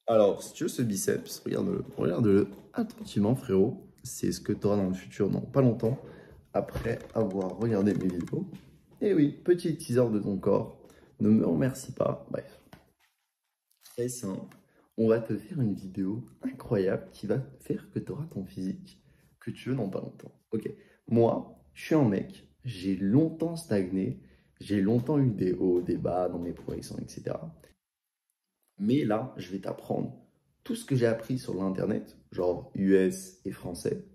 Alors, si tu veux ce biceps, regarde-le attentivement, frérot. C'est ce que tu auras dans le futur, dans pas longtemps, après avoir regardé mes vidéos. Et oui, petit teaser de ton corps. Ne me remercie pas. Bref, très simple. On va te faire une vidéo incroyable qui va faire que tu auras ton physique que tu veux dans pas longtemps. Ok, moi, je suis un mec, j'ai longtemps stagné, j'ai longtemps eu des hauts, des bas dans mes progressions, etc. Mais là, je vais t'apprendre tout ce que j'ai appris sur l'internet, genre US et français,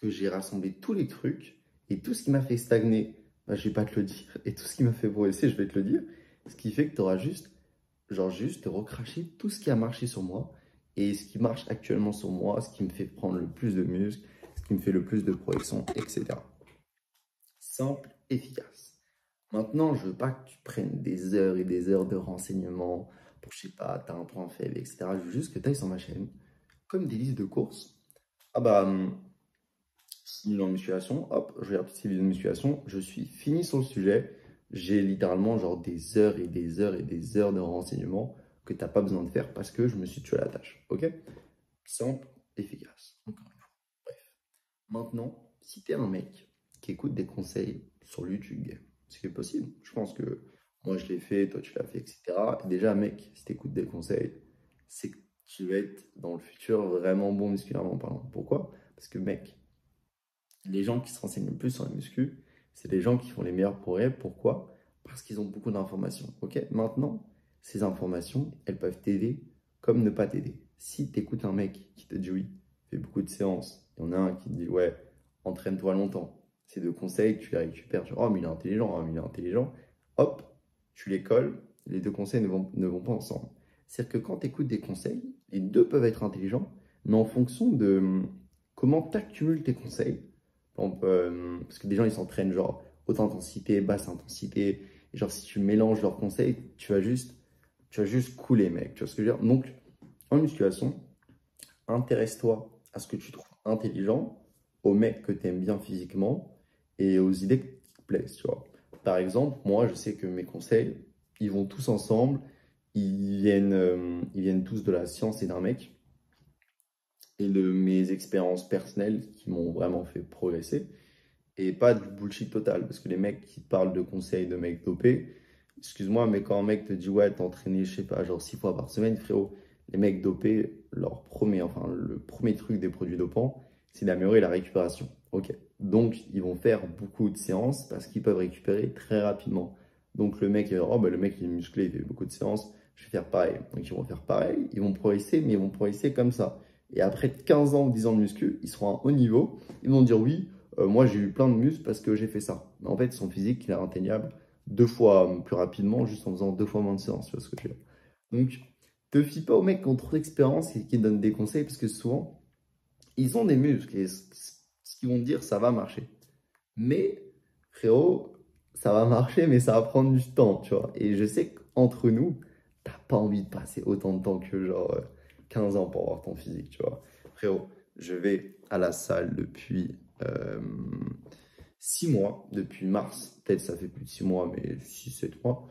que j'ai rassemblé tous les trucs et tout ce qui m'a fait stagner, bah, je vais pas te le dire. Et tout ce qui m'a fait progresser, je vais te le dire. Ce qui fait que tu auras juste, genre juste recracher tout ce qui a marché sur moi et ce qui marche actuellement sur moi, ce qui me fait prendre le plus de muscles, ce qui me fait le plus de progression, etc. Simple, efficace. Maintenant, je veux pas que tu prennes des heures et des heures de renseignements pour, je sais pas, t'as un point faible, etc. Je veux juste que tu ailles sur ma chaîne, comme des listes de courses. Ah bah, fini en musculation, hop, je regarde ces vidéos de musculation, je suis fini sur le sujet. J'ai littéralement genre des heures et des heures et des heures de renseignements que t'as pas besoin de faire parce que je me suis tué à la tâche. Ok? Simple, efficace. Encore une fois. Bref. Maintenant, si t'es un mec qui écoute des conseils sur YouTube Game, ce qui est possible, je pense que moi je l'ai fait, toi tu l'as fait, etc. Et déjà, mec, si t'écoutes des conseils, c'est que tu vas être dans le futur vraiment bon musculairement parlant. Pourquoi? Parce que, mec, les gens qui se renseignent le plus sur la muscu, c'est les gens qui font les meilleurs progrès. Pourquoi? Parce qu'ils ont beaucoup d'informations. Ok? Maintenant, ces informations, elles peuvent t'aider comme ne pas t'aider. Si tu écoutes un mec qui te dit oui, fais beaucoup de séances, il y en a un qui te dit ouais, entraîne-toi longtemps. Ces deux conseils, tu les récupères. Tu dis, oh, mais il est intelligent, oh, mais il est intelligent. Hop, tu les colles. Les deux conseils ne vont pas ensemble. C'est-à-dire que quand tu écoutes des conseils, les deux peuvent être intelligents, mais en fonction de comment tu accumules tes conseils. Parce que des gens, ils s'entraînent genre haute intensité, basse intensité. Et genre, si tu mélanges leurs conseils, tu vas juste couler, mec. Tu vois ce que je veux dire? Donc, en musculation, intéresse-toi à ce que tu trouves intelligent, aux mecs que tu aimes bien physiquement et aux idées qui te plaisent, tu vois. Par exemple, moi, je sais que mes conseils, ils vont tous ensemble. Ils viennent tous de la science et d'un mec et de mes expériences personnelles qui m'ont vraiment fait progresser. Et pas du bullshit total, parce que les mecs qui te parlent de conseils de mecs dopés, excuse-moi, mais quand un mec te dit ouais, t'entraîner, je sais pas, genre 6 fois par semaine, frérot, les mecs dopés, le premier truc des produits dopants, c'est d'améliorer la récupération. Ok. Donc, ils vont faire beaucoup de séances parce qu'ils peuvent récupérer très rapidement. Donc, le mec, oh, bah, le mec, il est musclé, il fait beaucoup de séances, je vais faire pareil. Donc, ils vont faire pareil, ils vont progresser, mais ils vont progresser comme ça. Et après 15 ans ou 10 ans de muscu, ils seront à un haut niveau, ils vont dire oui, moi j'ai eu plein de muscles parce que j'ai fait ça. Mais en fait, son physique, il est atteignable 2 fois plus rapidement, juste en faisant 2 fois moins de séances, tu vois ce que je veux dire. Donc, te fie pas aux mecs qui ont trop d'expérience et qui donnent des conseils parce que souvent, ils ont des muscles et ce qu'ils vont te dire, ça va marcher. Mais, frérot, ça va marcher, mais ça va prendre du temps, tu vois. Et je sais qu'entre nous, t'as pas envie de passer autant de temps que genre 15 ans pour avoir ton physique, tu vois. Frérot, je vais à la salle depuis 6 mois, depuis mars. Peut-être ça fait plus de 6 mois, mais 6, 7 mois.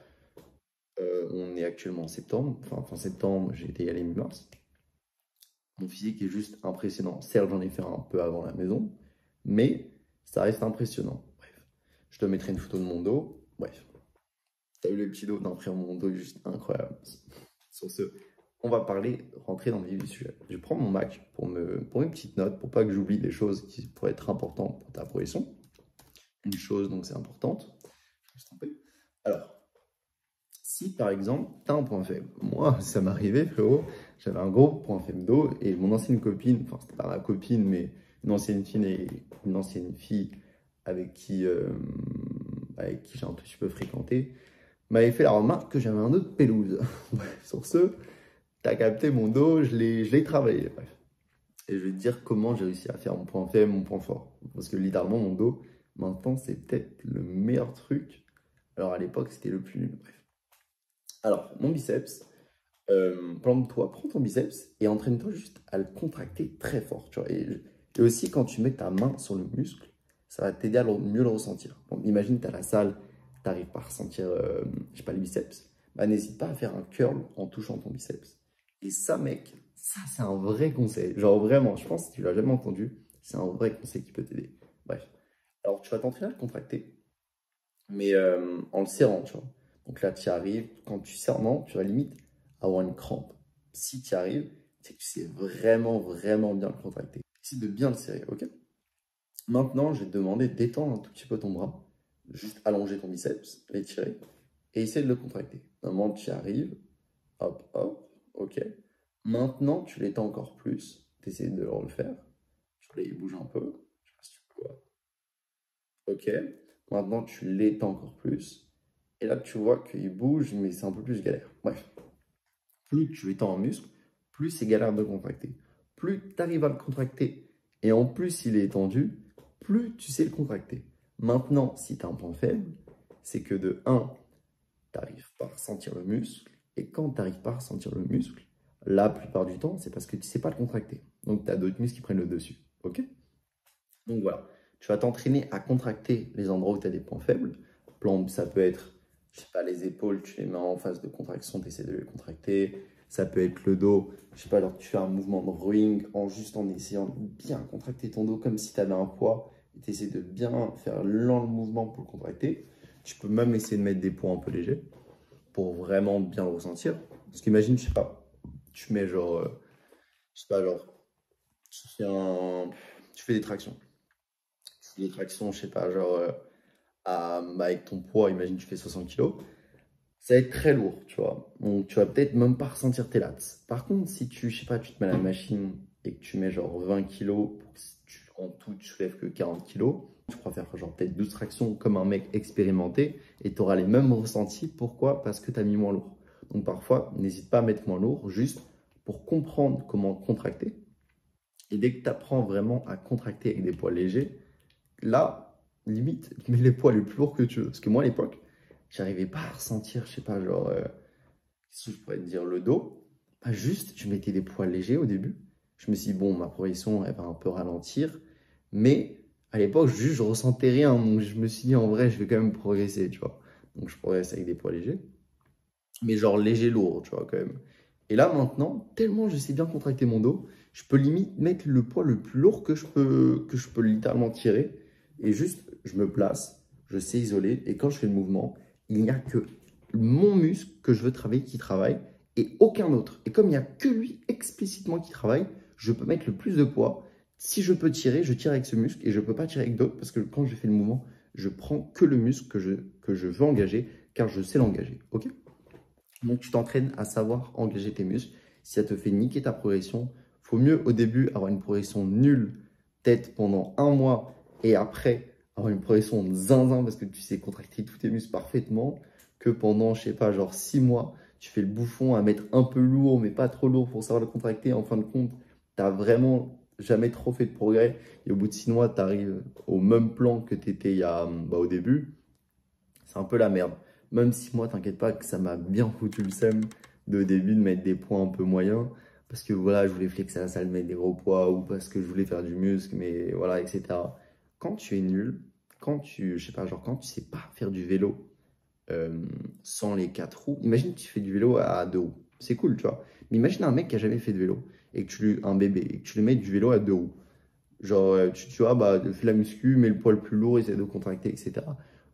On est actuellement en septembre. Enfin, fin septembre, j'ai été y aller mi-mars. Mon physique est juste impressionnant. Certes, j'en ai fait un peu avant la maison, mais ça reste impressionnant. Bref, je te mettrai une photo de mon dos. Bref, t'as eu le petit dos? Non, frère, mon dos est juste incroyable. Sur ce, on va rentrer dans le vif du sujet. Je prends mon Mac pour mes petites notes, pour pas que j'oublie des choses qui pourraient être importantes pour ta progression. Une chose, donc c'est importante. Je vais tromper. Alors, si par exemple, tu as un point faible, moi ça m'arrivait frérot, j'avais un gros point faible dos et mon ancienne copine, enfin c'était pas ma copine, mais une ancienne fille avec qui j'ai un tout petit peu fréquenté, m'avait fait la remarque que j'avais un dos de pelouse. Bref, sur ce, t'as capté mon dos, je l'ai travaillé. Bref. Et je vais te dire comment j'ai réussi à faire mon point faible, mon point fort. Parce que littéralement, mon dos, maintenant, c'est peut-être le meilleur truc. Alors à l'époque, c'était le plus nul. Bref. Alors, mon biceps, plante-toi, prends ton biceps et entraîne-toi juste à le contracter très fort. Tu vois. Et aussi, quand tu mets ta main sur le muscle, ça va t'aider à mieux le ressentir. Bon, imagine, tu es à la salle, tu n'arrives pas à ressentir, je sais pas, le biceps. Bah, n'hésite pas à faire un curl en touchant ton biceps. Et ça, mec, ça, c'est un vrai conseil. Genre, vraiment, je pense que tu l'as jamais entendu. C'est un vrai conseil qui peut t'aider. Bref. Alors, tu vas t'entraîner à le contracter, mais en le serrant, tu vois. Donc là, tu y arrives. Quand tu serres, non, tu vas limite avoir une crampe. Si tu y arrives, c'est que tu sais vraiment, vraiment bien le contracter. Essaye de bien le serrer, ok? Maintenant, je vais te demander d'étendre un tout petit peu ton bras. Juste allonger ton biceps, l'étirer et essayer de le contracter. Normalement, tu y arrives. Hop, hop, ok. Maintenant, tu l'étends encore plus. Tu essaies de le refaire. Tu vois, il bouge un peu. Je sais pas si tu vois. Ok. Maintenant, tu l'étends encore plus. Et là, tu vois qu'il bouge, mais c'est un peu plus galère. Bref. Plus tu étends un muscle, plus c'est galère de contracter. Plus tu arrives à le contracter et en plus il est étendu, plus tu sais le contracter. Maintenant, si tu as un point faible, c'est que de 1, tu n'arrives pas à ressentir le muscle. Et quand tu n'arrives pas à ressentir le muscle, la plupart du temps, c'est parce que tu ne sais pas le contracter. Donc, tu as d'autres muscles qui prennent le dessus. Ok? Donc voilà, tu vas t'entraîner à contracter les endroits où tu as des points faibles. Plan, ça peut être, je sais pas, les épaules, tu les mets en phase de contraction, tu essaies de les contracter. Ça peut être le dos, je sais pas, alors tu fais un mouvement de rowing en essayant de bien contracter ton dos comme si tu avais un poids. Et tu essaies de bien faire lent le mouvement pour le contracter. Tu peux même essayer de mettre des poids un peu légers pour vraiment bien le ressentir. Parce qu'imagine, je sais pas, tu mets genre, je sais pas, genre, tu fais, tu fais des tractions. Des tractions, je sais pas, genre, avec ton poids, imagine tu fais 60 kilos, ça va être très lourd, tu vois. Donc tu vas peut-être même pas ressentir tes lats. Par contre, si tu, je sais pas, tu te mets à la machine et que tu mets genre 20 kilos, pour que en tout tu soulèves que 40 kilos, tu pourras faire genre peut-être 12 tractions comme un mec expérimenté et tu auras les mêmes ressentis. Pourquoi? Parce que tu as mis moins lourd. Donc parfois, n'hésite pas à mettre moins lourd juste pour comprendre comment contracter. Et dès que tu apprends vraiment à contracter avec des poids légers, là, limite, mets les poids les plus lourds que tu veux. Parce que moi, à l'époque, j'arrivais pas à ressentir, je sais pas, genre, si je pourrais te dire le dos. Pas juste, je mettais des poids légers au début. Je me suis dit, bon, ma progression, elle va un peu ralentir. Mais à l'époque, juste, je ressentais rien. Donc, je me suis dit, en vrai, je vais quand même progresser, tu vois. Donc, je progresse avec des poids légers. Mais genre léger, lourd, tu vois, quand même. Et là, maintenant, tellement je sais bien contracter mon dos, je peux limite mettre le poids le plus lourd que je peux littéralement tirer. Et juste, je me place, je sais isoler. Et quand je fais le mouvement, il n'y a que mon muscle que je veux travailler qui travaille et aucun autre. Et comme il n'y a que lui explicitement qui travaille, je peux mettre le plus de poids. Si je peux tirer, je tire avec ce muscle et je ne peux pas tirer avec d'autres parce que quand je fais le mouvement, je prends que le muscle que je veux engager car je sais l'engager. Ok? Donc, tu t'entraînes à savoir engager tes muscles. Si ça te fait niquer ta progression, faut mieux au début avoir une progression nulle, peut-être pendant un mois, et après avoir une progression de zinzin parce que tu sais contracter tous tes muscles parfaitement, que pendant, je sais pas, genre 6 mois, tu fais le bouffon à mettre un peu lourd, mais pas trop lourd pour savoir le contracter. En fin de compte, tu n'as vraiment jamais trop fait de progrès. Et au bout de 6 mois, tu arrives au même plan que tu étais au début. C'est un peu la merde. Même si moi, t'inquiète pas que ça m'a bien foutu le seum de début de mettre des poids un peu moyens. Parce que voilà, je voulais flexer à la salle, mettre des gros poids ou parce que je voulais faire du muscle, mais voilà, etc. Quand tu es nul, quand tu, je sais pas, genre quand tu sais pas faire du vélo sans les 4 roues, imagine que tu fais du vélo à 2 roues. C'est cool, tu vois. Mais imagine un mec qui a jamais fait de vélo et que un bébé et que tu lui mets du vélo à 2 roues. Genre, tu vois, bah, fais la muscu, mets le poids le plus lourd, essaie de contracter, etc.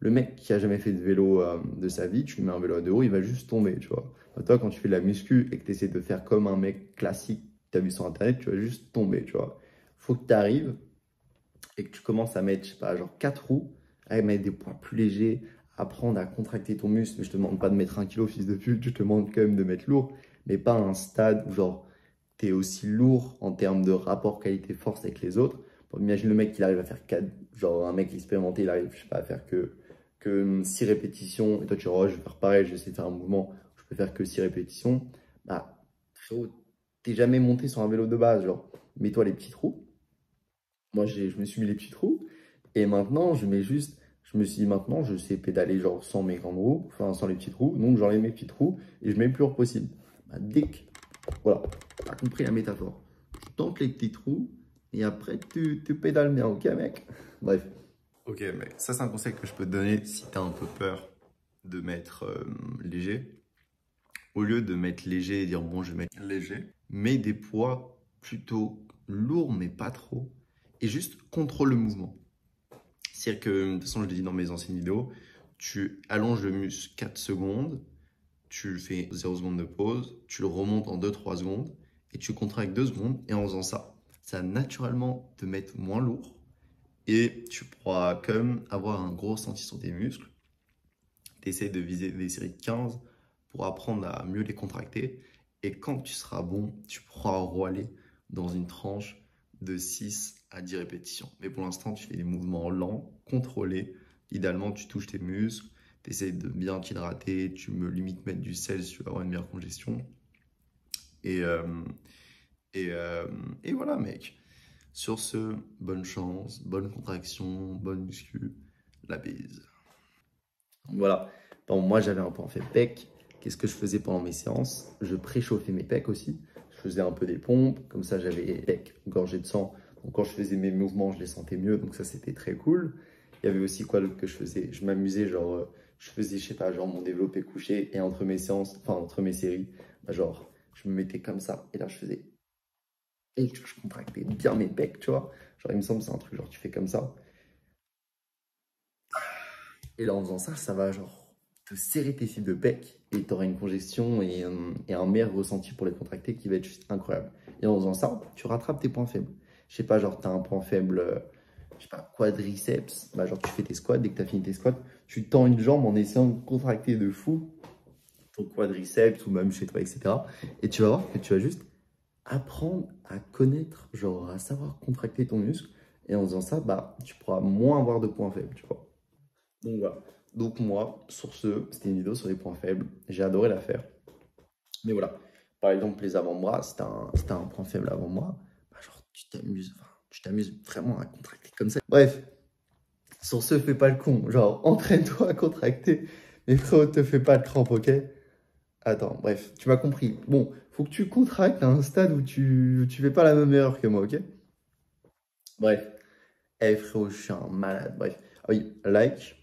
Le mec qui a jamais fait de vélo de sa vie, tu lui mets un vélo à 2 roues, il va juste tomber, tu vois. Bah, toi, quand tu fais de la muscu et que tu essaies de faire comme un mec classique que tu as vu sur Internet, tu vas juste tomber, tu vois. Faut que tu arrives et que tu commences à mettre, je sais pas, genre 4 roues, à mettre des poids plus légers, apprendre à contracter ton muscle. Mais je te demande pas de mettre 1 kilo, fils de pute, je te demande quand même de mettre lourd, mais pas à un stade où, genre, tu es aussi lourd en termes de rapport qualité-force avec les autres. Bon, imagine le mec qui arrive à faire 4, genre un mec expérimenté, il arrive, je sais pas, à faire que 6 répétitions, et toi tu dis, oh, je vais faire pareil, je vais essayer de faire un mouvement, je peux faire que 6 répétitions. Bah, frérot, t'es jamais monté sur un vélo de base, genre, mets-toi les petits trous. Moi, je me suis mis les petits trous, et maintenant, je me suis dit, maintenant, je sais pédaler, genre, sans mes grandes roues, enfin, sans les petits trous, donc j'enlève mes petits trous, et je mets le plus lourd possible. Bah, dès que voilà, tu as compris la métaphore. Tu tentes les petits trous et après tu pédales bien, ok mec? Bref. Ok mec, ça c'est un conseil que je peux te donner si tu as un peu peur de mettre léger. Au lieu de mettre léger et dire bon, je vais mettre léger, mets des poids plutôt lourds, mais pas trop. Et juste contrôle le mouvement. C'est-à-dire que, de toute façon, je l'ai dit dans mes anciennes vidéos, tu allonges le muscle 4 secondes, tu fais 0 secondes de pause, tu le remontes en 2-3 secondes et tu contractes 2 secondes. Et en faisant ça, ça va naturellement te mettre moins lourd et tu pourras quand même avoir un gros ressenti sur tes muscles. Tu essaies de viser des séries de 15 pour apprendre à mieux les contracter. Et quand tu seras bon, tu pourras aller dans une tranche de 6 à 10 répétitions. Mais pour l'instant, tu fais des mouvements lents, contrôlés. Idéalement, tu touches tes muscles, tu essaies de bien t'hydrater, tu me limites mettre du sel si tu veux avoir une meilleure congestion. Et, euh, et voilà, mec. Sur ce, bonne chance, bonne contraction, bonne muscu, la bise. Voilà. Bon, moi, j'avais un point faible pec. Qu'est-ce que je faisais pendant mes séances? Je préchauffais mes pecs aussi. Je faisais un peu des pompes. Comme ça, j'avais les pecs gorgés de sang. Donc, quand je faisais mes mouvements, je les sentais mieux. Donc, ça, c'était très cool. Il y avait aussi quoi d'autre que je faisais? Je m'amusais, genre, je faisais, je sais pas, genre mon développé couché. Et entre mes séances, enfin, entre mes séries, bah, genre, je me mettais comme ça. Et là, je faisais. Et je contractais bien mes pecs, tu vois. Genre, il me semble que c'est un truc, genre, tu fais comme ça. Et là, en faisant ça, ça va genre te serrer tes fibres de pec et tu auras une congestion et un meilleur ressenti pour les contracter qui va être juste incroyable. Et en faisant ça, tu rattrapes tes points faibles. Je sais pas, genre tu as un point faible, je sais pas, quadriceps, bah genre tu fais tes squats, dès que tu as fini tes squats, tu tends une jambe en essayant de contracter de fou ton quadriceps ou même chez toi, etc. Et tu vas voir que tu vas juste apprendre à connaître, genre à savoir contracter ton muscle. Et en faisant ça, bah, tu pourras moins avoir de points faibles, tu vois. Donc voilà. Donc moi, sur ce, c'était une vidéo sur les points faibles. J'ai adoré la faire. Mais voilà. Par exemple, les avant-bras, si t'as un point faible avant-bras, bah genre tu t'amuses vraiment à contracter comme ça. Bref, sur ce, fais pas le con. Genre, entraîne-toi à contracter. Mais frérot, te fais pas de crampe, ok? Attends, bref, tu m'as compris. Bon, faut que tu contractes à un stade où tu fais pas la même erreur que moi, ok? Bref. Eh frérot, je suis un malade. Bref. Ah oui, like,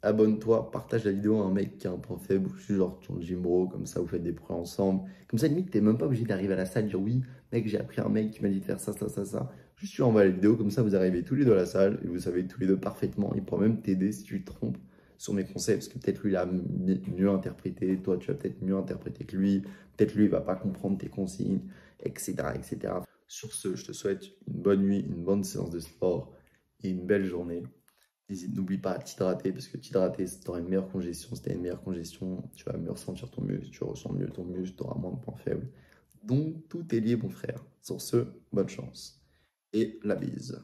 abonne-toi, partage la vidéo à un mec qui a un point faible. Je suis genre ton gym bro, comme ça vous faites des progrès ensemble. Comme ça, limite, t'es même pas obligé d'arriver à la salle et dire oui, mec, j'ai appris un mec qui m'a dit de faire ça, ça, ça, ça. Juste tu envoies la vidéo, comme ça vous arrivez tous les deux à la salle et vous savez tous les deux parfaitement. Il pourra même t'aider si tu te trompes sur mes conseils, parce que peut-être lui il a mieux interprété, toi tu vas peut-être mieux interpréter que lui, peut-être lui il va pas comprendre tes consignes, etc., etc. Sur ce, je te souhaite une bonne nuit, une bonne séance de sport et une belle journée. N'oublie pas de t'hydrater parce que t'hydrater, tu auras une meilleure congestion. Si tu as une meilleure congestion, tu vas mieux ressentir ton muscle, tu ressens mieux ton muscle, tu auras moins de points faibles. Donc tout est lié, mon frère. Sur ce, bonne chance et la bise.